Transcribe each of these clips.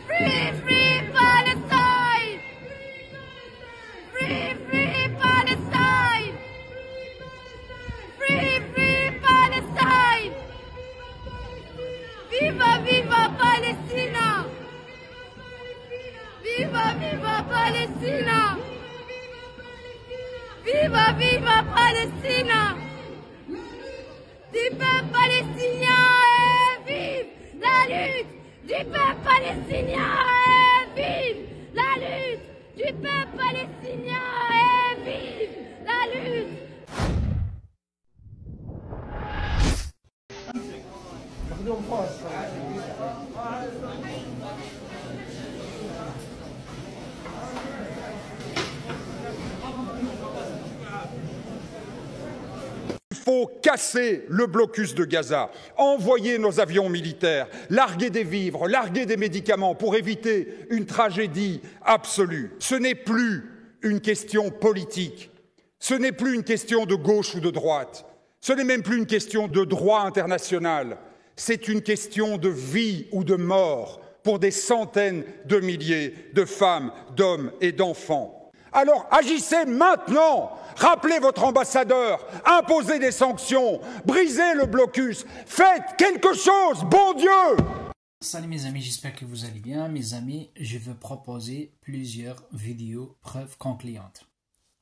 Free, free Palestine! Free, free Palestine! Free, free Palestine! Viva, viva Palestina! Viva, viva Palestina! Viva, viva Palestina! Du peuple palestinien et vive la lutte du peuple palestinien et vive la lutte du peuple palestinien et vive la lutte. Il faut casser le blocus de Gaza, envoyer nos avions militaires, larguer des vivres, larguer des médicaments pour éviter une tragédie absolue. Ce n'est plus une question politique, ce n'est plus une question de gauche ou de droite, ce n'est même plus une question de droit international, c'est une question de vie ou de mort pour des centaines de milliers de femmes, d'hommes et d'enfants. Alors agissez maintenant, rappelez votre ambassadeur, imposez des sanctions, brisez le blocus, faites quelque chose, bon Dieu! Salut mes amis, j'espère que vous allez bien. Mes amis, je veux proposer plusieurs vidéos preuves concluantes.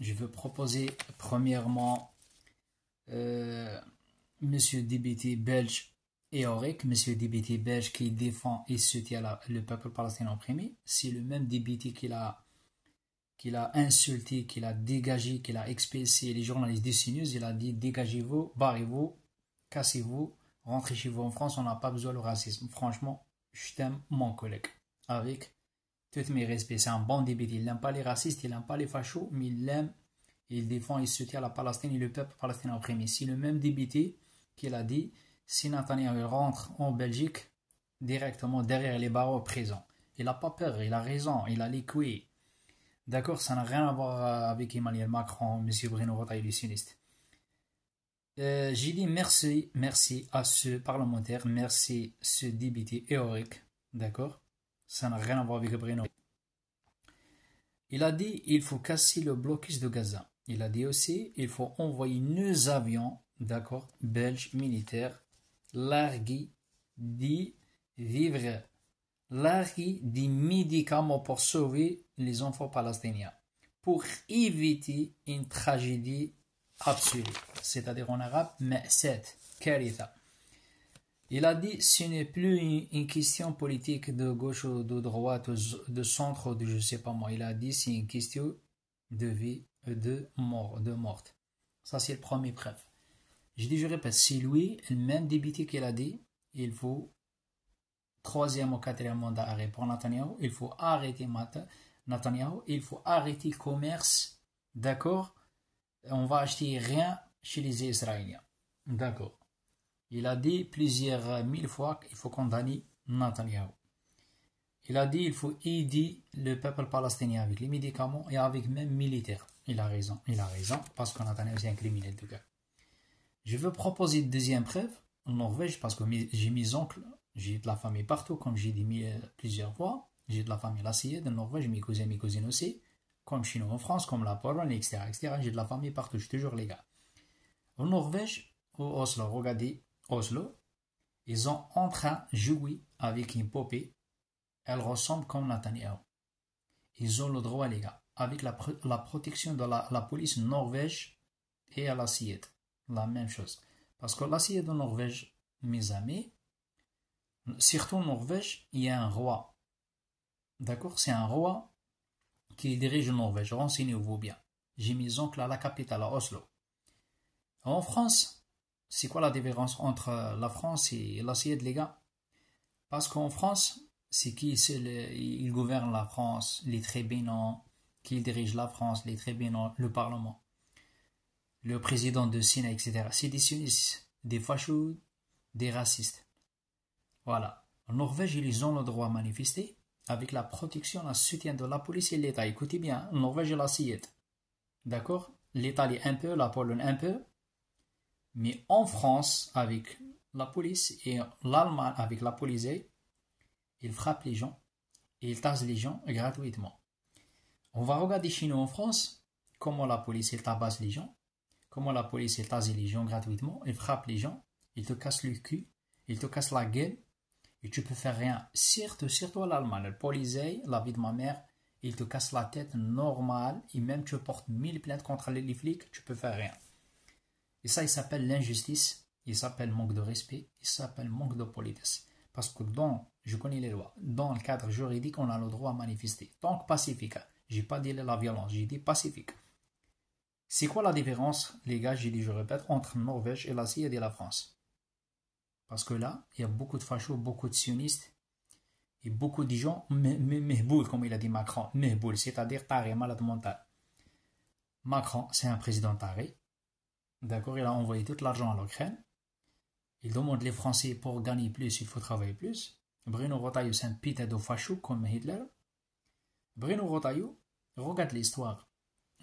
Je veux proposer premièrement Monsieur député belge Éoric, Monsieur député belge qui défend et soutient le peuple palestinien opprimé. C'est le même député qu'il a insulté, qu'il a dégagé, qu'il a expulsé les journalistes de CNews. Il a dit dégagez-vous, barrez-vous, cassez-vous, rentrez chez vous en France, on n'a pas besoin de racisme. Franchement, je t'aime mon collègue, avec tous mes respects. C'est un bon député, il n'aime pas les racistes, il n'aime pas les fachos, mais il l'aime, il défend, il soutient la Palestine et le peuple palestinien opprimé. C'est le même député qui a dit si Netanyahu rentre en Belgique, directement derrière les barreaux prison. Il n'a pas peur, il a raison, il a les couilles. D'accord, ça n'a rien à voir avec Emmanuel Macron, M. Bruno Retailleau, les sionistes. J'ai dit merci à ce parlementaire, merci à ce député Éoric, d'accord. Ça n'a rien à voir avec Bruno. Il a dit il faut casser le blocus de Gaza. Il a dit aussi il faut envoyer nos avions, d'accord, belges militaires, larguer des vivres, larguer des médicaments pour sauver les enfants palestiniens, pour éviter une tragédie absolue, c'est-à-dire en arabe, ma'sat, karitha. Il a dit ce n'est plus une question politique de gauche ou de droite, de centre ou de je sais pas moi. Il a dit c'est une question de vie, de mort, de morte. Ça c'est le premier preuve. Je dis je répète, c'est lui, le même député qu'il a dit, il faut troisième ou quatrième mandat arrêt pour Netanyahu, il faut arrêter Netanyahu, il faut arrêter le commerce, d'accord? On va acheter rien chez les Israéliens, d'accord? Il a dit plusieurs mille fois qu'il faut condamner Netanyahu. Il a dit qu'il faut aider le peuple palestinien avec les médicaments et avec même militaires. Il a raison, parce que Netanyahu c'est un criminel de guerre. Je veux proposer une deuxième preuve en Norvège, parce que j'ai mes oncles, j'ai de la famille partout, comme j'ai dit plusieurs fois. J'ai de la famille la Syed, en Norvège, mes cousins, mes cousines aussi, comme chez nous en France, comme la Pologne, etc., etc. J'ai de la famille partout, je suis toujours les gars. En Norvège, au Oslo, regardez, Oslo, ils sont en train de jouer avec une poupée. Elle ressemble comme Netanyahu. Ils ont le droit, les gars, avec la protection de la police Norvège et à la Syed. La même chose. Parce que la Syed en Norvège, mes amis, surtout en Norvège, il y a un roi. D'accord? C'est un roi qui dirige la Norvège. Renseignez-vous bien. J'ai mes oncles à la capitale, à Oslo. En France, c'est quoi la différence entre la France et la Syed, les gars? Parce qu'en France, c'est qui il gouverne la France, les tribunaux, qui dirige la France, les tribunaux, le Parlement, le président de Sénat, etc. C'est des sionistes, des fachos, des racistes. Voilà. En Norvège, ils ont le droit à manifester avec la protection, le soutien de la police et l'État. Écoutez bien, en Norvège et la Syed. D'accord? L'Italie un peu, la Pologne un peu. Mais en France, avec la police et l'Allemagne avec la police, ils frappent les gens et il tasse les gens gratuitement. On va regarder chez nous en France comment la police elle tabasse les gens, comment la police elle tasse les gens gratuitement, elle frappe les gens, il te casse le cul, il te casse la gueule et tu peux faire rien. Surtout à l'Allemagne, le policier, la vie de ma mère, il te casse la tête normal et même tu portes 1000 plaintes contre les flics, tu peux faire rien. Et ça, il s'appelle l'injustice, il s'appelle manque de respect, il s'appelle manque de politesse. Parce que je connais les lois, dans le cadre juridique, on a le droit à manifester. Tant que pacifique, j'ai pas dit la violence, j'ai dit pacifique. C'est quoi la différence, les gars, j'ai dit, je répète, entre Norvège et la Syrie et la France? Parce que là, il y a beaucoup de fachos, beaucoup de sionistes, et beaucoup de gens, mehboul, comme il a dit Macron, mehboul, c'est-à-dire taré, malade mental. Macron, c'est un président taré. D'accord, il a envoyé tout l'argent à l'Ukraine. Il demande les Français pour gagner plus, il faut travailler plus. Bruno Retailleau, c'est un putain de facho comme Hitler. Bruno Retailleau, regarde l'histoire.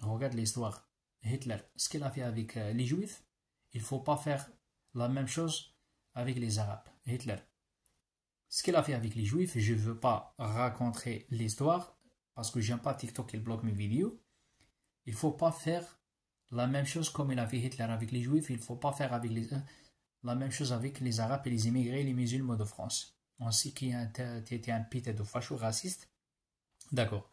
Regarde l'histoire. Hitler, ce qu'il a fait avec les Juifs, il ne faut pas faire la même chose avec les Arabes. Hitler. Ce qu'il a fait avec les Juifs, je ne veux pas raconter l'histoire parce que j'aime pas TikTok, il bloque mes vidéos. Il ne faut pas faire la même chose comme il a fait Hitler avec les Juifs. Il ne faut pas faire avec la même chose avec les Arabes et les immigrés et les musulmans de France. On sait qu'il était un putain de facho raciste. D'accord.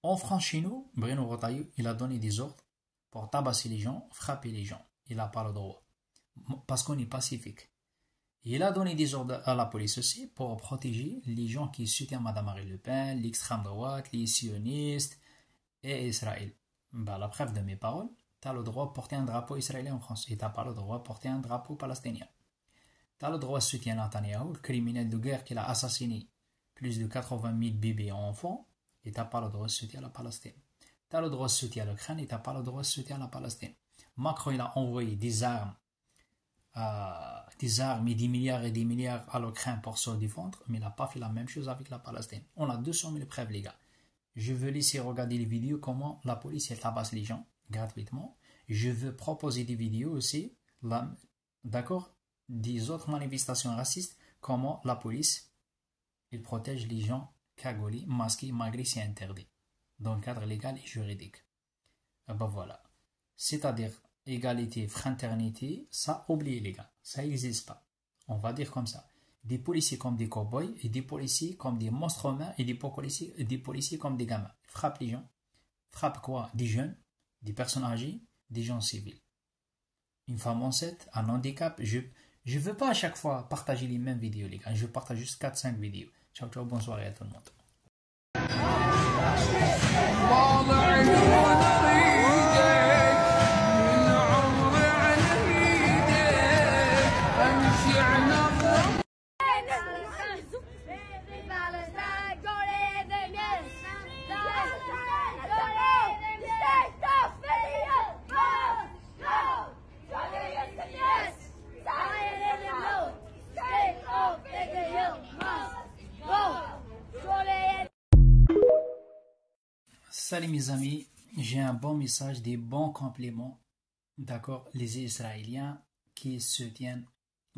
En France, chez nous, Bruno Retailleau, il a donné des ordres pour tabasser les gens, frapper les gens. Il n'a pas le droit. Parce qu'on est pacifique. Il a donné des ordres à la police aussi pour protéger les gens qui soutiennent Mme Marine Le Pen, l'extrême droite, les sionistes et Israël. Ben, la preuve de mes paroles, tu as le droit de porter un drapeau israélien en France et tu n'as pas le droit de porter un drapeau palestinien. Tu as le droit de soutenir Netanyahou, le criminel de guerre qui a assassiné plus de 80 000 bébés et enfants, et tu n'as pas le droit de soutenir la Palestine. Tu as le droit de soutenir l'Ukraine et tu n'as pas le droit de soutenir la Palestine. Macron il a envoyé des armes et des milliards à l'Ukraine pour se défendre, mais il n'a pas fait la même chose avec la Palestine. On a 200 000 preuves, les gars. Je veux laisser regarder les vidéos comment la police elle tabasse les gens gratuitement. Je veux proposer des vidéos aussi, d'accord, des autres manifestations racistes, comment la police il protège les gens cagoulés, masqués, malgré c'est interdit, dans le cadre légal et juridique. Et ben voilà. C'est-à-dire, égalité, fraternité, ça, oubliez les gars, ça n'existe pas. On va dire comme ça. Des policiers comme des cow-boys, et des policiers comme des monstres humains, et des policiers comme des gamins. Ils frappent les gens. Frappent quoi? Des jeunes, des personnes âgées, des gens civils. Une femme enceinte, un handicap. Je ne veux pas à chaque fois partager les mêmes vidéos, les gars. Je partage juste 4-5 vidéos. Ciao, ciao, bonne soirée à tout le monde. Salut mes amis, j'ai un bon message, des bons compliments, d'accord, les Israéliens qui soutiennent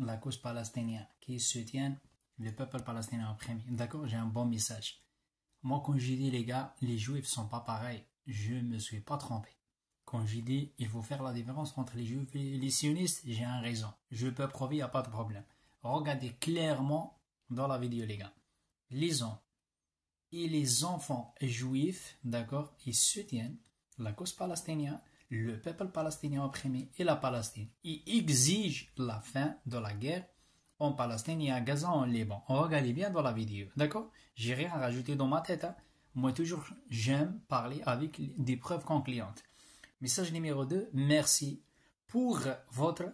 la cause palestinienne, qui soutiennent le peuple palestinien en premier, d'accord, j'ai un bon message. Moi quand j'ai dit les gars, les juifs sont pas pareils, je me suis pas trompé. Quand j'ai dit il faut faire la différence entre les juifs et les sionistes, j'ai un raison, je peux prouver, il n'y a pas de problème. Regardez clairement dans la vidéo les gars, lisons. Et les enfants juifs, d'accord, ils soutiennent la cause palestinienne, le peuple palestinien opprimé et la Palestine. Ils exigent la fin de la guerre en Palestine et à Gaza en Liban. Regardez bien dans la vidéo, d'accord? J'ai rien à rajouter dans ma tête. Hein? Moi, toujours, j'aime parler avec des preuves concluantes. Message numéro 2, merci pour votre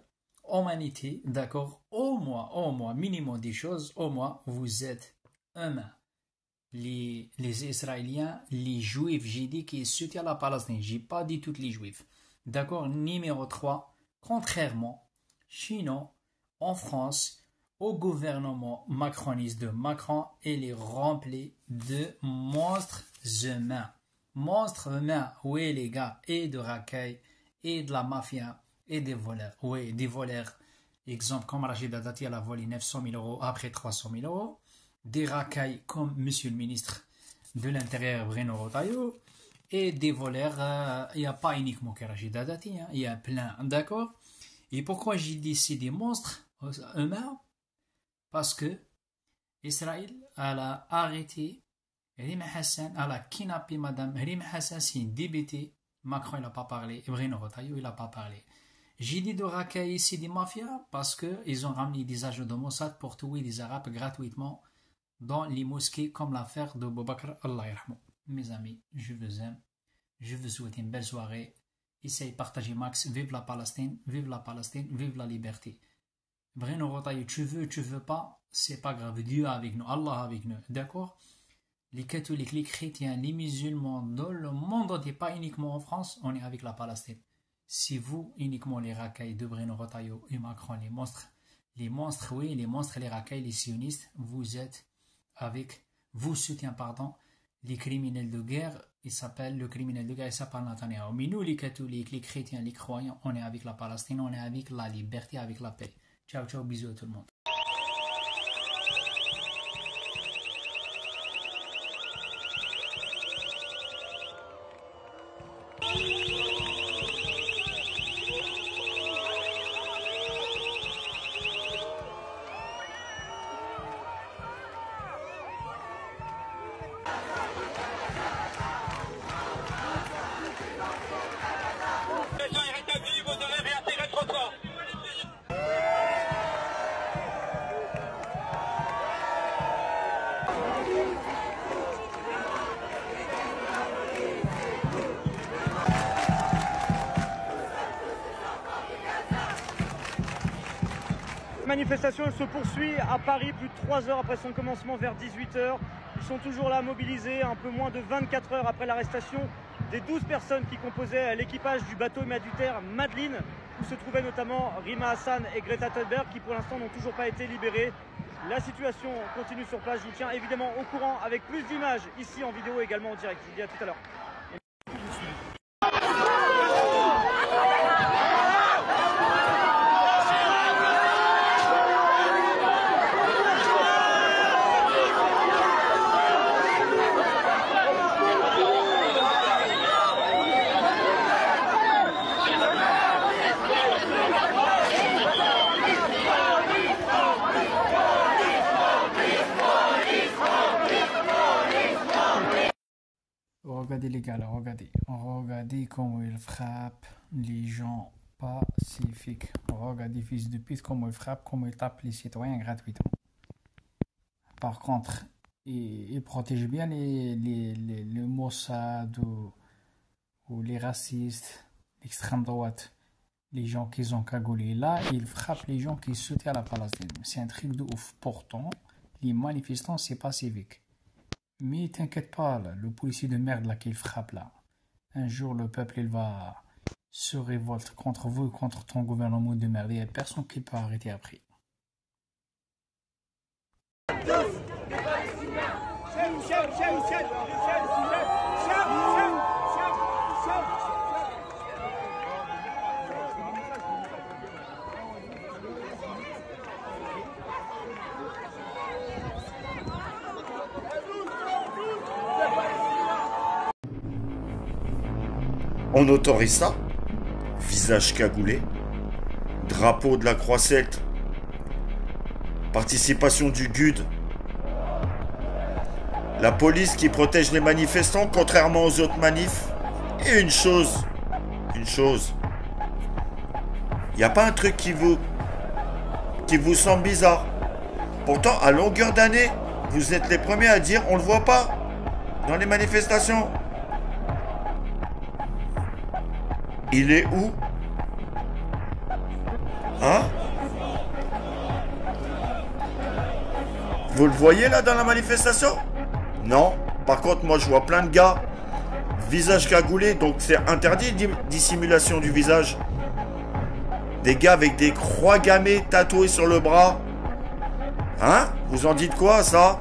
humanité, d'accord? Au moins, minimum des choses, au moins, vous êtes humains. Les Israéliens, les Juifs, j'ai dit qu'ils soutiennent la Palestine, j'ai pas dit tous les Juifs. D'accord, numéro 3, contrairement, chez nous, en France, au gouvernement macroniste de Macron, il est rempli de monstres humains. Monstres humains, oui les gars, et de racailles, et de la mafia, et des voleurs. Oui, des voleurs. Exemple, comme Rachida Dati, elle a volé 900 000 euros après 300 000 euros. Des racailles comme Monsieur le ministre de l'intérieur Bruno Retailleau et des voleurs. Il n'y a pas uniquement que Rachida Dati, il y a plein, d'accord. Et pourquoi j'ai dit c'est des monstres eux-mêmes? Parce que Israël a arrêté Rima Hassan, elle a kidnappé Madame Rima Hassan, c'est une débutée. Macron il n'a pas parlé, Bruno Retailleau il n'a pas parlé. J'ai dit de racailler ici des mafias parce qu'ils ont ramené des agents de Mossad pour tuer des Arabes gratuitement dans les mosquées comme l'affaire de Boubacar Allah yarhamou. Mes amis, je vous aime, je vous souhaite une belle soirée. Essayez de partager max, vive la Palestine, vive la Palestine, vive la liberté. Bruno Retailleau, tu veux pas, c'est pas grave, Dieu avec nous, Allah avec nous, d'accord? Les catholiques, les chrétiens, les musulmans, dans le monde entier, pas uniquement en France, on est avec la Palestine. Si vous, uniquement les racailles de Bruno Retailleau et Macron, les monstres, oui, les monstres, les racailles, les sionistes, vous êtes avec, vous soutient, pardon, les criminels de guerre, il s'appelle le criminel de guerre, il s'appelle Netanyahu. Mais nous, les catholiques, les chrétiens, les croyants, on est avec la Palestine, on est avec la liberté, avec la paix. Ciao, ciao, bisous à tout le monde. La manifestation elle se poursuit à Paris plus de 3 heures après son commencement vers 18 h. Ils sont toujours là mobilisés un peu moins de 24 heures après l'arrestation des 12 personnes qui composaient l'équipage du bateau humanitaire Madeleine où se trouvaient notamment Rima Hassan et Greta Thunberg qui pour l'instant n'ont toujours pas été libérés. La situation continue sur place, je vous tiens évidemment au courant avec plus d'images ici en vidéo également en direct. Je vous dis à tout à l'heure. Regardez les gars là, regardez comment ils frappent les gens pacifiques. Regardez fils de pute comment ils frappent, comment ils tapent les citoyens gratuitement. Par contre, ils protègent bien les Mossad ou les racistes, l'extrême droite, les gens qui ont cagoulé. Là, ils frappent les gens qui soutiennent la Palestine. C'est un truc de ouf. Pourtant, les manifestants, c'est pacifique. Mais t'inquiète pas, là, le policier de merde là qu'il frappe là. Un jour, le peuple, il va se révolter contre vous et contre ton gouvernement de merde. Il n'y a personne qui peut arrêter après. On autorise ça? Visage cagoulé, drapeau de la Croix-Celte, participation du GUD, la police qui protège les manifestants contrairement aux autres manifs. Et une chose, il n'y a pas un truc qui vous semble bizarre. Pourtant, à longueur d'année, vous êtes les premiers à dire on le voit pas dans les manifestations. Il est où? Hein? Vous le voyez là dans la manifestation? Non. Par contre, moi je vois plein de gars, visage cagoulé, donc c'est interdit dissimulation du visage. Des gars avec des croix gammées tatouées sur le bras. Hein? Vous en dites quoi ça?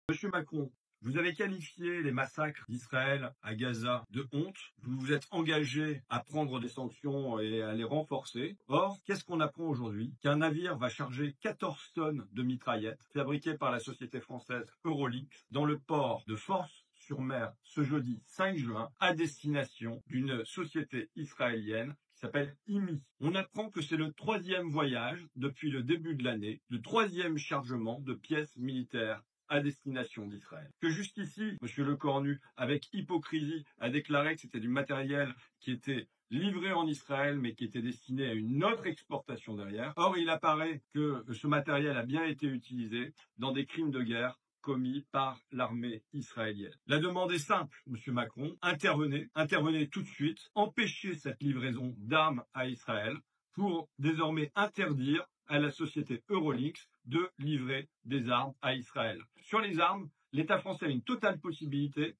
Monsieur Macron, vous avez qualifié les massacres d'Israël à Gaza de honte. Vous vous êtes engagé à prendre des sanctions et à les renforcer. Or, qu'est-ce qu'on apprend aujourd'hui? Qu'un navire va charger 14 tonnes de mitraillettes fabriquées par la société française Eurolinks dans le port de Fos-sur-Mer ce jeudi 5 juin à destination d'une société israélienne qui s'appelle IMI. On apprend que c'est le 3e voyage depuis le début de l'année, le 3e chargement de pièces militaires à destination d'Israël. Que jusqu'ici, M. Lecornu, avec hypocrisie, a déclaré que c'était du matériel qui était livré en Israël, mais qui était destiné à une autre exportation derrière. Or, il apparaît que ce matériel a bien été utilisé dans des crimes de guerre commis par l'armée israélienne. La demande est simple, M. Macron, intervenez tout de suite, empêchez cette livraison d'armes à Israël pour désormais interdire à la société Eurolinks de livrer des armes à Israël. Sur les armes, l'État français a une totale possibilité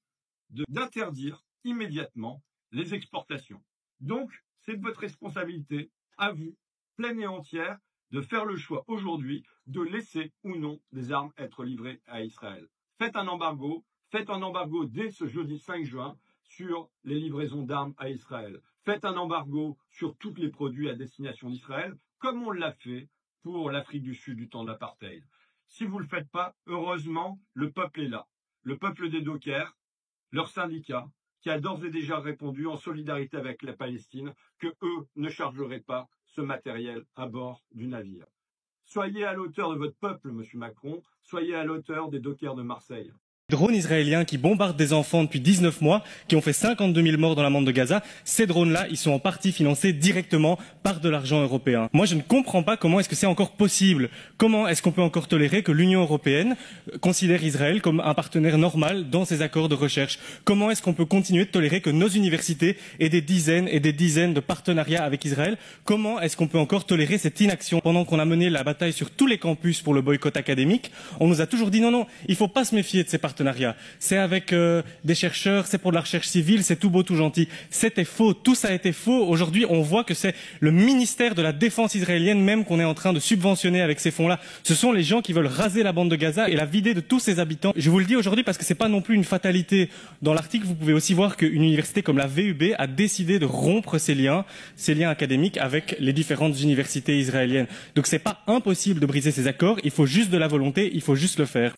d'interdire immédiatement les exportations. Donc, c'est de votre responsabilité, à vous, pleine et entière, de faire le choix aujourd'hui de laisser ou non des armes être livrées à Israël. Faites un embargo dès ce jeudi 5 juin sur les livraisons d'armes à Israël. Faites un embargo sur tous les produits à destination d'Israël, comme on l'a fait pour l'Afrique du Sud du temps de l'apartheid. Si vous ne le faites pas, heureusement, le peuple est là. Le peuple des dockers, leur syndicat, qui a d'ores et déjà répondu en solidarité avec la Palestine que eux ne chargeraient pas ce matériel à bord du navire. Soyez à l'auteur de votre peuple, M. Macron, soyez à l'auteur des dockers de Marseille. Drones israéliens qui bombardent des enfants depuis 19 mois, qui ont fait 52 000 morts dans la bande de Gaza, ces drones-là, ils sont en partie financés directement par de l'argent européen. Moi, je ne comprends pas comment est-ce que c'est encore possible. Comment est-ce qu'on peut encore tolérer que l'Union européenne considère Israël comme un partenaire normal dans ses accords de recherche? Comment est-ce qu'on peut continuer de tolérer que nos universités aient des dizaines et des dizaines de partenariats avec Israël? Comment est-ce qu'on peut encore tolérer cette inaction? Pendant qu'on a mené la bataille sur tous les campus pour le boycott académique, on nous a toujours dit non, il ne faut pas se méfier de ces partenariats. C'est avec des chercheurs, c'est pour de la recherche civile, c'est tout beau, tout gentil. C'était faux, tout ça a été faux. Aujourd'hui, on voit que c'est le ministère de la Défense israélienne même qu'on est en train de subventionner avec ces fonds-là. Ce sont les gens qui veulent raser la bande de Gaza et la vider de tous ses habitants. Je vous le dis aujourd'hui parce que c'est pas non plus une fatalité. Dans l'article, vous pouvez aussi voir qu'une université comme la VUB a décidé de rompre ses liens académiques avec les différentes universités israéliennes. Donc c'est pas impossible de briser ces accords, il faut juste de la volonté, il faut juste le faire.